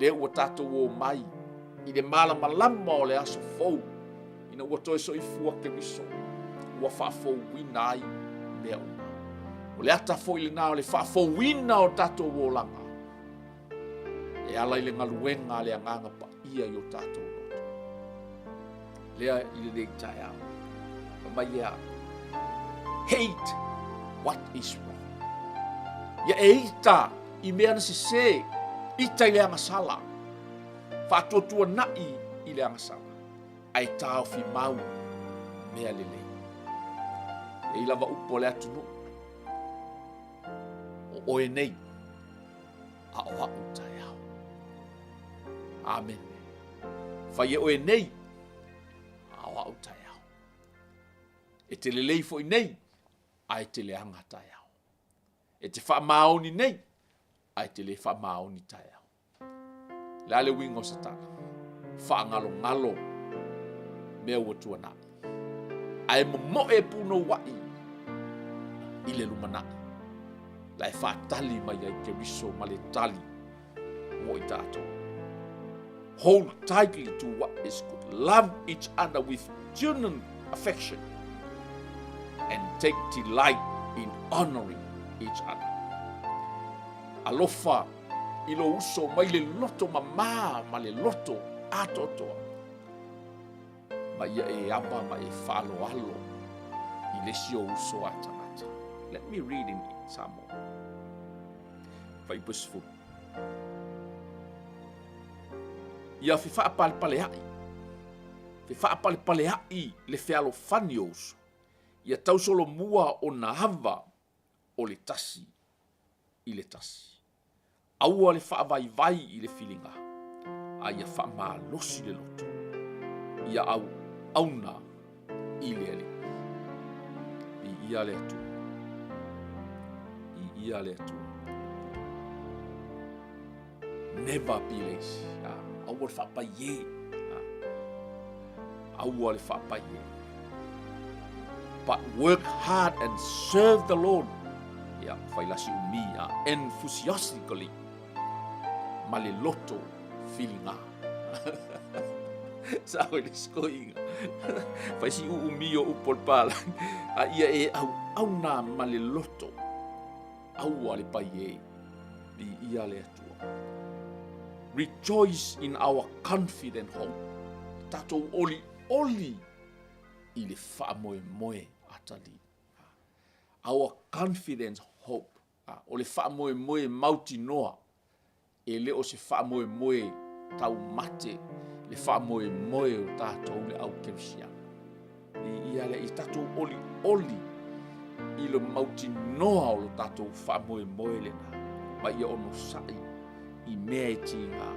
Le ua tātou o mai. I le malama o le aso fau. Ina ua toe so i fua ke riso. Ua whaafou wina ai mea uma. O le ata fo i le nā o le whaafou wina o tātou o langa. E ala i le ngaluenga le anganga pa ia i o tātou loto. Lea i le nei tai au. Mai ea. Hate what is wrong. Ia e ita i mea na se ita i le anga sala. Whātua nai i le anga sala. Ai tāo fi mau mea lele. E i lava upo le atu no. O oe nei. A o au tai au. Amen. Whai e oe nei. A o au tai au. E te lelei fo i nei. Ai te le anga tai au. E te whaamaoni nei. Ai te le whaamaoni tai au. Le ale wingo sa tala. Whaangalo mea ua tuanai. Ai mo e puno wai i le lumanai. Lai whaatali mai ai ke riso ma le tali mo i tātou. Hold tightly to what is good. Love each other with genuine affection and take delight in honoring each other. Alofa i lo uso mai le loto ma le loto atotoa. Ma ia e aba ma e whaaloalo i le sio uso atanata. Let me read in some more. Vai busfu. Ia fi whaapale hai. Fi whaapale hai le whialo whani uso. Ia tausolo mua o na hava o le tasi i le tasi. Aua le whaavai i le whilinga. A ia whaamalosi le loto. Ia auna i le ali. I ia le atu. I ia le atu. Never be lazy. Aua le whaapai ye. aua le whaapai e. But work hard and serve the Lord. Ia, whailasi umia, enthusiastically. Ma le loto whilinga. Sa o le skoinga. Whaisi umio upol pala. A ia e au nā ma le loto. Aua le pai e. Di ia le atua. Rejoice in our confident hope. Tatou oli i le whaamoe atali. Our confident hope. O le whaamoe mauti noa. E le o se whaamoe tau mate. Le whaamoe o tatou le au kerisia. I ia le i tatou oli i le mauti noa o lo tatou whaamoe le na. Ma ia ono sai i mea e tinga.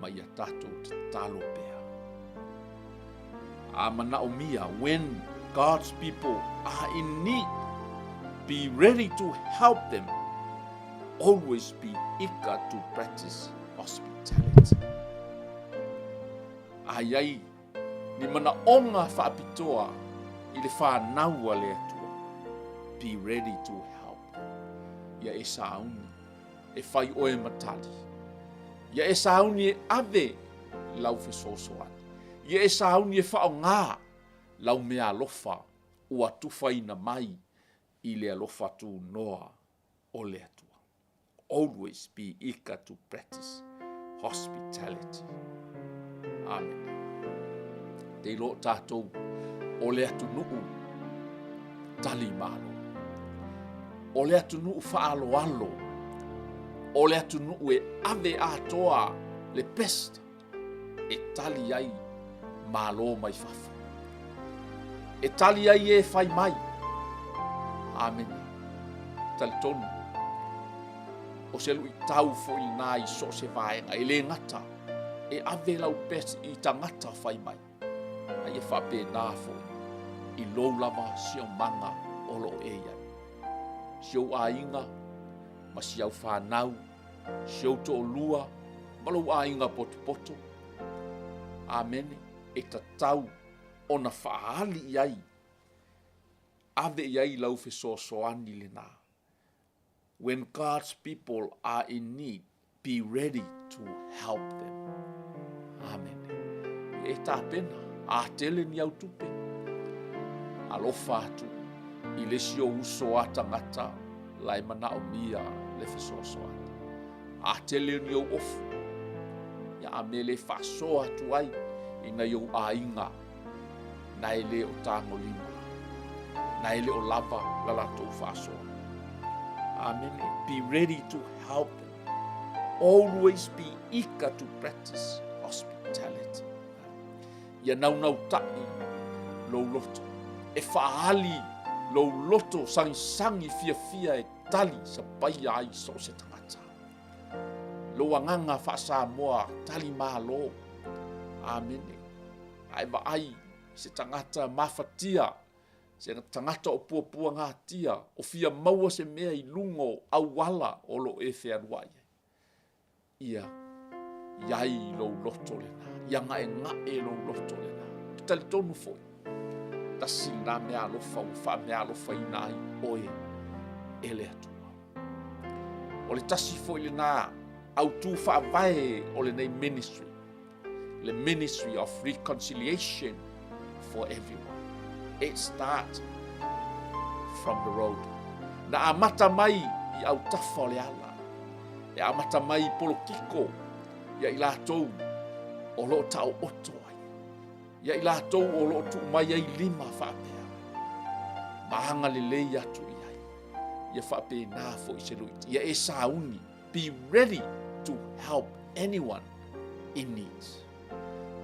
Ma ia tatou te talo pea. Mana o mia, when God's people are in need, be ready to help them. Always be eager to practice hospitality. Ai, ni mana onga whaapitoa i le whanaua le atua. Be ready to help them. Ia e sauni, e whai oe matali. Ia e sauni e ave lau fesosoani. Ia e sauni e whao ngā lau mea alofa ua tuwhaina mai i le alofa tu noa o le atua. Always be eager to practice hospitality. Amen. Te lo tātou o le atu nuu tali malo. O le atu nuu whaalo alo. O le atu nuu e ave atoa le pesta. E tali ai malo mai fafu. E tali ai e fai mai. Amen. Tali tonu. O se lui tau fo i nā i so se vaenga. E le ngata. E ave lau pes i tangata fai mai. Ai e whape nā fo i lou lava sio manga o lo e iai. Sio a inga, ma siau whanau, sio to o lua, ma lo a inga poto. Amene, e ta tau o na whaali iai. Ave iai lau fe soani le nā. When God's people are in need, be ready to help them. Amen. E tā pena, a tele ni au tupe. Alofa atu, i le sio uso atangata, lai mana o mia le fesoasoani. A tele ni au ofu, ia amele fasoa atu ai, ina iau a inga, na ele o tango lima, na ele o lava lalato fasoa. Amen. Be ready to help them. Always be eager to practice hospitality. Ia nau tai lo loto. E whaali lo loto sangi fia e tali sa pai ai so se tangata. Lo anganga whaasa moa tali malo. Amen. Ai ba ai se tangata mawhatia. Se tangata o pua ngā tia, o fia maua se mea i lungo au wala o lo e whea Ia, iai lo loto le nā, ia ngā lo loto le nā. Tali tonu foi, tasi nā mea alofa, o wha mea alofa i nā i oe, ele atua. O le tasi foi le nā, au tū wha vai o le nei ministry, le ministry of reconciliation for everyone. It starts from the road. Na amata mai i au tafa o le ala. E amata mai i polo kiko. Ia i lātou o lo tau oto ai. Ia i lātou o lo tu mai ai lima whapea. Mahanga le lei atu i ai. Ia whape nā fo i se luiti. Ia e sauni. Be ready to help anyone in needs.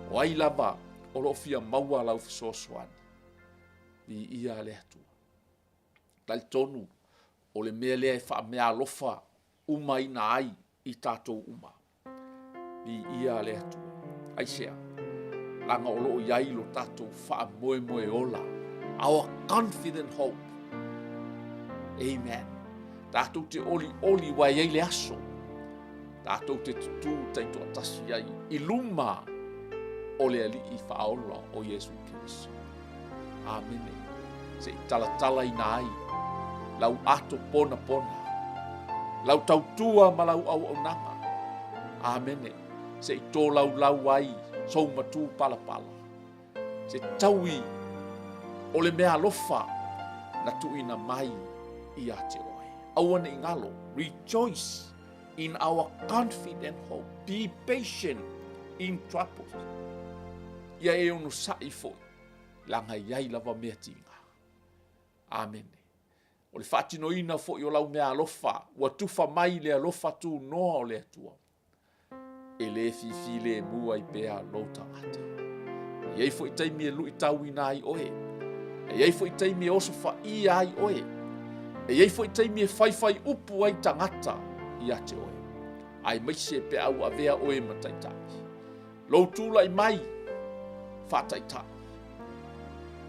O ai lava o lo fia maua lau fisosoani. Ni ia le atua. Tali tonu, o le mea lea e wha mea alofa uma ina ai i tātou uma. Ni ia le atua. Aisea, langa o loo iai lo tātou wha moe ola. Our confident hope. Amen. Tātou te oli wai ei le aso. Tātou te tutu teito atasi ai. I luma o le ali'i whaaola o Iesu Keriso. Amene. Se i talatala i nā ai. Lau ato pona pona. Lau tautua ma lau au nanga. Amene. Se i tō lau ai. Sau matu pala pala. Se taui o le mea lofa na tuina mai i a te oe. Awane i ngalo. Rejoice in our confident hope. Be patient in trouble. Ia e onu sai foi. Langa iai lava mea tinga. Amen. O le whaatino ina foi o lau mea alofa. Ua tufa mai le alofa tu noa o le atua. E le fifi le mua i pea lo tangata. Iai foi taimi e lui tau ina ai oe. E iai foi taimi e oso fa i ai oe. E iai foi taimi e fai upu ai tangata i ate oe. Ai maise pe au avea oe mataitai. Lo tula i mai. Whataitai.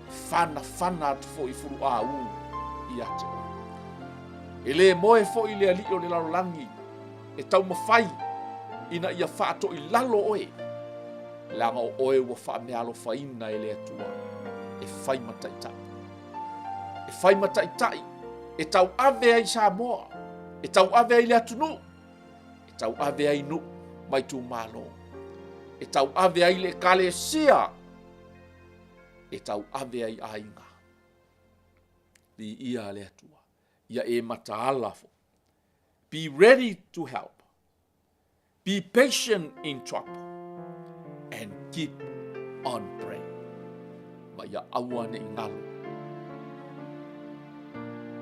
Fana atu fo i furu a u i ate oe. E le moe fo i le ali o le larolangi. E tau mawhai. Ina ia whaato i lalo oe. Langa o oe wa wha mea alo whaina e le atua. E whai mataitai. E whai mataitai. E tau ave ai Samoa. E tau ave ai le atunu. E tau ave ai nu mai tu malo. E tau ave ai le kalesia. E tau ave ai ainga. Li ia le atua. Ia e mataala fo. Be ready to help. Be patient in trouble. And keep on praying. Ma ia aua ne ingalo.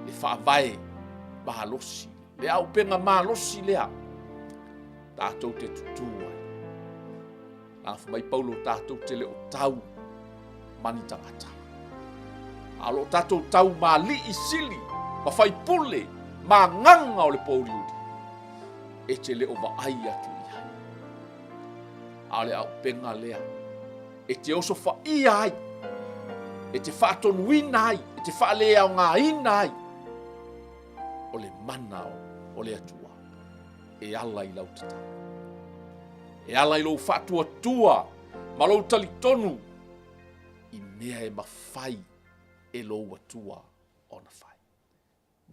Le whaavae mahalosi. Le au penga mahalosi lea. Tātou te tutua. Nāwha mai paulo tātou te leo tau mani tangata. Alo tātou tau ma li i sili. Ma whai pule. Ma nganga o le pōriuri. E te leo wa ai atu i hai. Ale au penga lea. E te oso wha i ai. E te whaatonu ina ai. E te whaalea o ngā ina ai. O le mana o le atua. E ala i lau tata. E ala i lau whaatua tua. Ma lau tali tonu. I mea e mawhai e lau atua o na whai.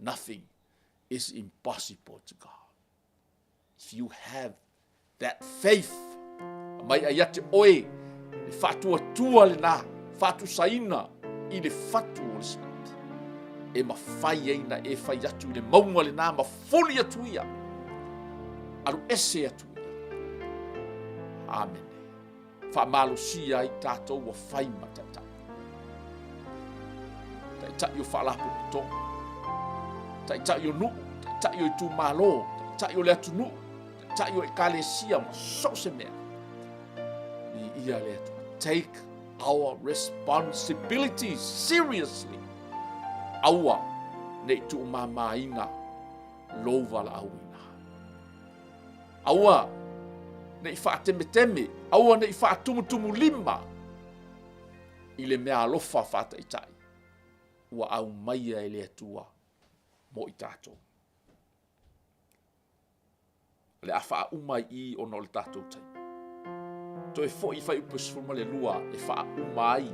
Nothing is impossible to God. If you have that faith. Mai ai ate oe. Le whaatua tua le nā. Whaatu saina. I le whatu o le sinati. E mawhai eina e whai atu i le maunga le nā. Ma fuli atu ia. Aru ese atu ia. Amen. Whamalo si ai tātou wa whai matata. Tai o whalapo pitonga. Tai o nu. Tai o i tu malo. Tai o le atu nu. Tai o e kalesia ma so se mea. Ni ia le atu. Take our responsibilities seriously. Aua ne tu mama inga lova la auina. Aua ne fa teme. Aua ne fa tumu lima. Ile mea alofa fata itai. Ua au maia ele atua mo i tātou. Le afa umai i ono le tātou tai. To e fo i fai upes forma le lua e fa umai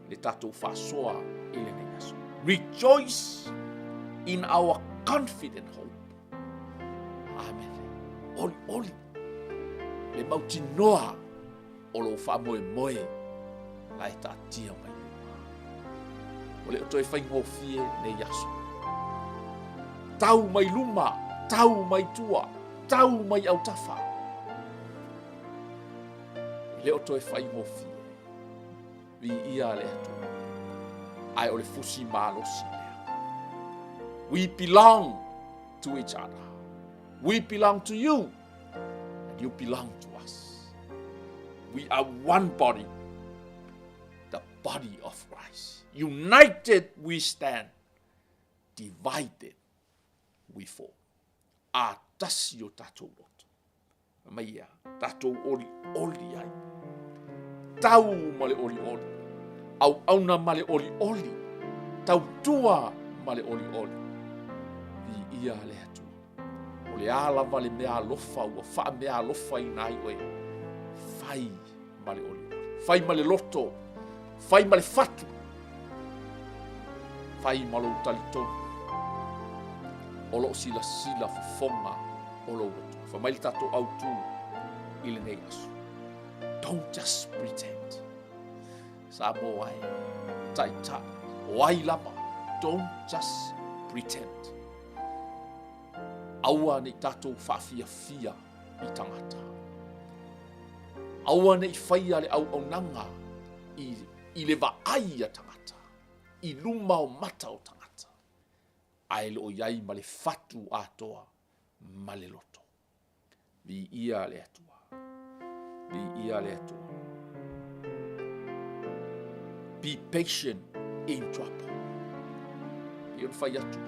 le tātou fa soa ile nei aso. Rejoice in our confident hope. Amen. Oli. Le mauti noa o lo fa moe la e tātia mai. O le to e fai ngofie nei aso. Tau mai luma, tau mai tua, tau mai au tafa. Leo to e whai ngofie. Vi ia le atu. Ai o le fusi malosi lea. We belong to each other. We belong to you. And you belong to us. We are one body. The body of Christ. United we stand. Divided we fall. A tasi o tātou roto. Maia, tātou oli ai. Tau male oli. Au auna male oli. Tau tua male oli. Vi ia le atua. O le ala vale mea lofa ua wha mea lofa i nai oe. Fai male oli. fai ma le loto, fai ma le fatu, fai ma lo talitonu, o lo sila fofonga o lo watu. Fa mai le tatou autu i le nei asu. Don't just pretend. Sa mo ai, tai, wai lama. Don't just pretend. Aua nei tatou fia i tangata. Aua nei faia le au nanga i le vaai a tangata. I luma o mata o tangata. Ai le o iai ma le fatu atoa ma le loto. Vi ia le atua. Vi ia le atua. Be patient in trouble. Ion fai atu.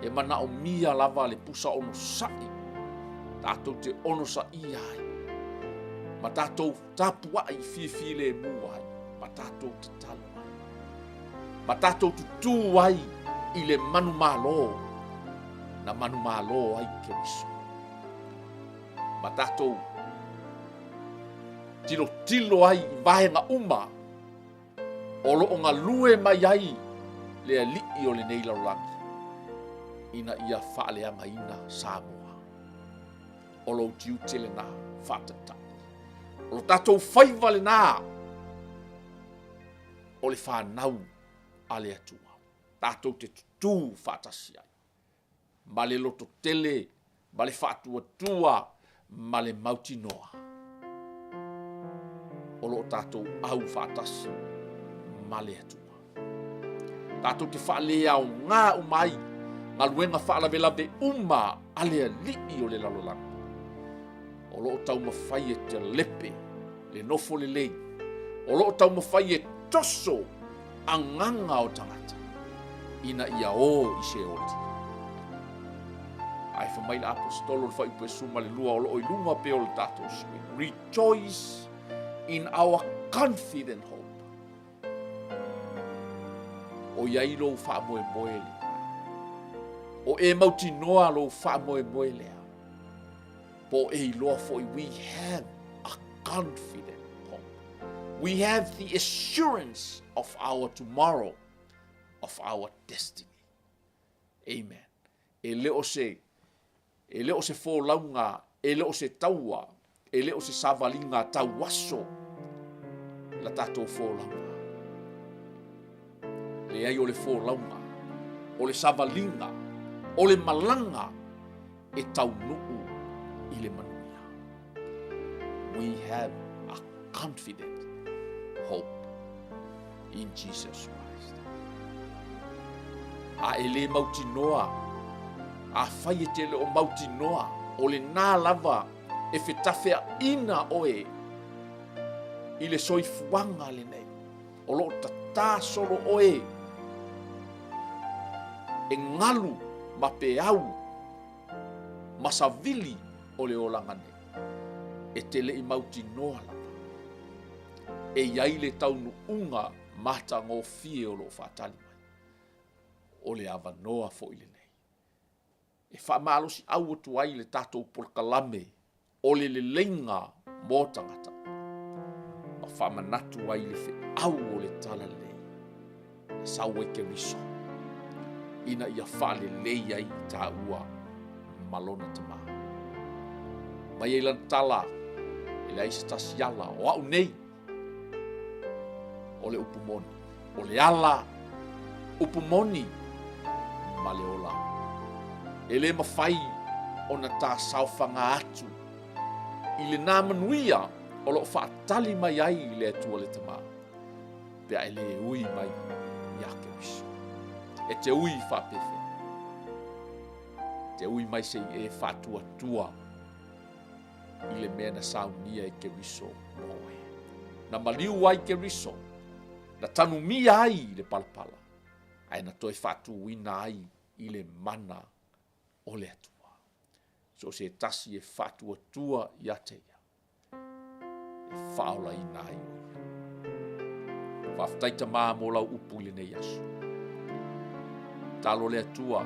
E mana o mia lava le pusa ono sai. Tātou te ono sa i ai. Ma tātou tapua i fi le muai. Ma tātou te talo ai. Ma tātou tutu ai i le manu malo. Na manu malo ai ke riso. Ma tātou tilo ai i vahenga uma. O lo o ngā lue mai ai le alii o le nei laulangi. Ina ia whaaleanga ina Samoa. O lo tiu tele nā whātata. O lo tātou whaiva le nā. O le whānau a le atua. Tātou te tutu whātasi ai. Ma le loto tele, ma le whātua tua, ma le mauti noa. O lo tātou au whātasi, ma le atua. Tātou te whaalea o ngā umai, ngā luenga whaalawelawe uma a le alii o le lalolanga. O lo tau mawhai e te lepe, le nofo le lei. O lo tau mawhai e toso a nganga o tangata. Ina ia o i se oti. Ai whamai le apostolo le whai ue suma le lua o lo i lunga pe o le tātou sui. Rejoice in our confident hope. O iai lo wha moe moe le. O e mauti noa lo wha moe moe lea. Po e loa foi, we have a confident hope. We have the assurance of our tomorrow, of our destiny. Amen. E leo se fō launga, e leo se taua, e leo se savalinga tauaso, la tātou fō launga. Le ai o le fō launga, o le savalinga, o le malanga, e tau nuu i le manuia. We have a confident hope in Jesus Christ. A ele mauti noa, a fai te le o mauti noa, o le nā lava e whetawhea ina oe i le soifuanga le nei. O lo ta solo oe e ngalu ma pe au masavili o le olangane. E te le i mauti noa lava. E iai le taunu unga mata ngō fie o lo whātali mai. O le awa noa fo i le nei. E whaamalosi au atu ai le tātou polkalame o le lenga mō tangata. Ma whaamanatu ai le whi au o le tala lei. E sau e ke riso. Ina ia whaale lei ai tā ua malona tama. Mai e lan tala e le aisa tasiala o au nei. O le upumoni. O le ala upumoni ma le ola. E le mawhai o na tā sauwhanga atu. I le nā manuia o lo whaatali mai ai le atua le tama. Pea e le ui mai i ake wiso. E te ui whapefe. Te ui mai se e whātua tua. I le mea na saunia e ke wiso moe. Na maliu ai ke wiso. Na tanu mia ai le palapala. Ai na toi whātu wina ai i le mana o le atua. So se tasi e whātua tua i ateia. E whaola i nai oia. Whaftaita mā mō lau upu le nei asu. Talo le atua.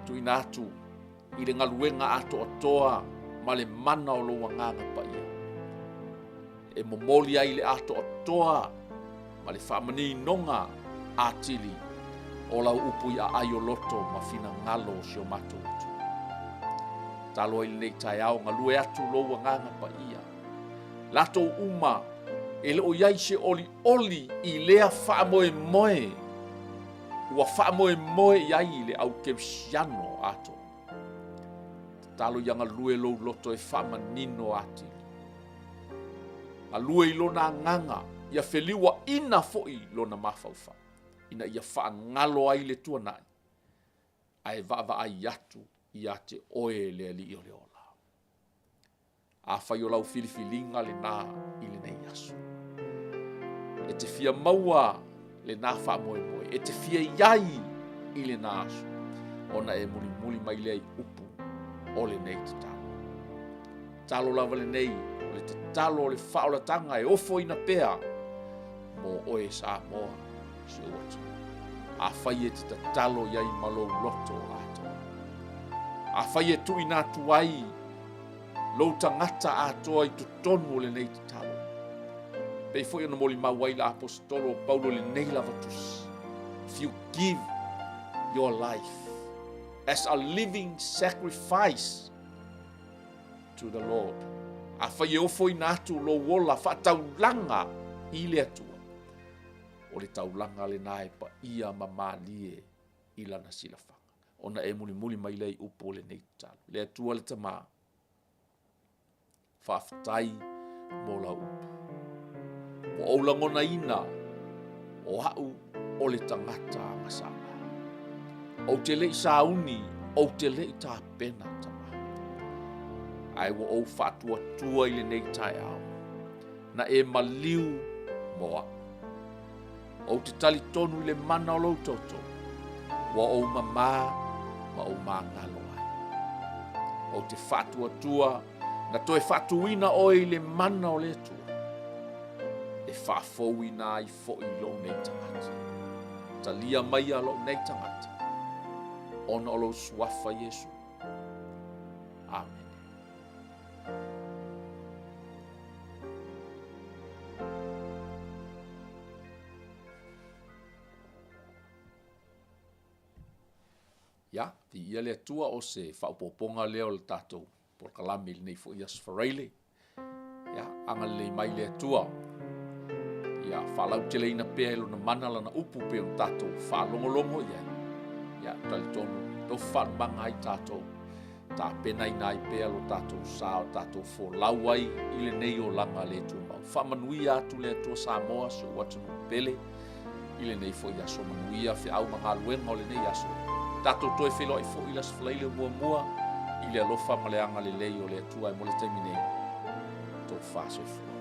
Tui nātu i le ngaluenga ato atoa ma le mana o loa nganga pa ia. e momoli ai le ato atoa ma le whaamaninoga atili o lau upu i a ai o loto ma fina ngalo o sio matou atu. Talo i nei tai au ngalue atu loua nganga pa ia. Lato uma e le o iai se oli i lea whaamoe ua whaamoe iai le au kemsiano ato. Talo ia ngalue lou loto e whaamanino ati. Ngalue i lona nganga ia wheliua ina foi lona mawhauwha. Ina ia whaangalo ai le tuanai. Ai vava ai atu i ate oe le ali o le ola. A whai o lau filifilinga le nā i le nei asu. E te fia maua le nā whaamoe. E te fia iai i le nā asu. Ona e muli mai le ai upu o le nei te talo. Talo lava le nei, o le te talo o le whaolatanga e ofo ina pea. Mo oe sa moa si oatu. A whai e te talo iai malou loto ato. A whai e tui nā tuai lou tangata atoa i tutonu o le nei te talo. Pei foi ana moli mawai la apostolo Paulo le nei lava tusi. If you give your life as a living sacrifice to the Lord. A whai e ofo i nātu lo wola whataulanga i le atua. O le taulanga le nae pa ia mamalie i lana silafanga. Ona e muli mai lei upo le nei talo. Le atua le tama. Whaftai mo la upo. O aulangona ina o hau o le tangata ngasala. O te lei sauni, o te lei tā pena tama. Ai wo o whatua tua i le nei tai au. Na e maliu moa. O te tali tonu le mana o lautoto. Wa o mamā, ma o mā ngalo ai. O te whatua tua, na toe whatuina o i le mana o le tua. E whafouina i fo i lo nei tangata. Ta lia mai a lo nei tangata. Ona o lo suafa Yesu. Amen. Ya, ti ia le tua o se whaupoponga leo le tātou. Por kalami le nei fo i asfareile. Ya, anga le mai le tua. Ya, whalau te leina pēa ilo na mana lana upu pēo tātou. Whalongolongo ia. Ya, tali tonu. Tau whanmanga ai tātou. Tā penai nai pēa lo tātou sao, tātou fo lauai i le nei o langa le tua mau. Whamanui atu le tua Samoa so watunu pele. I le nei fo i aso manuia fe au mga luenga o le nei aso. Tātou toe whelo i fo i las whaleile mua. I le alofa ma le anga le lei o le tua e mo le taimine. Tō whaso i fua.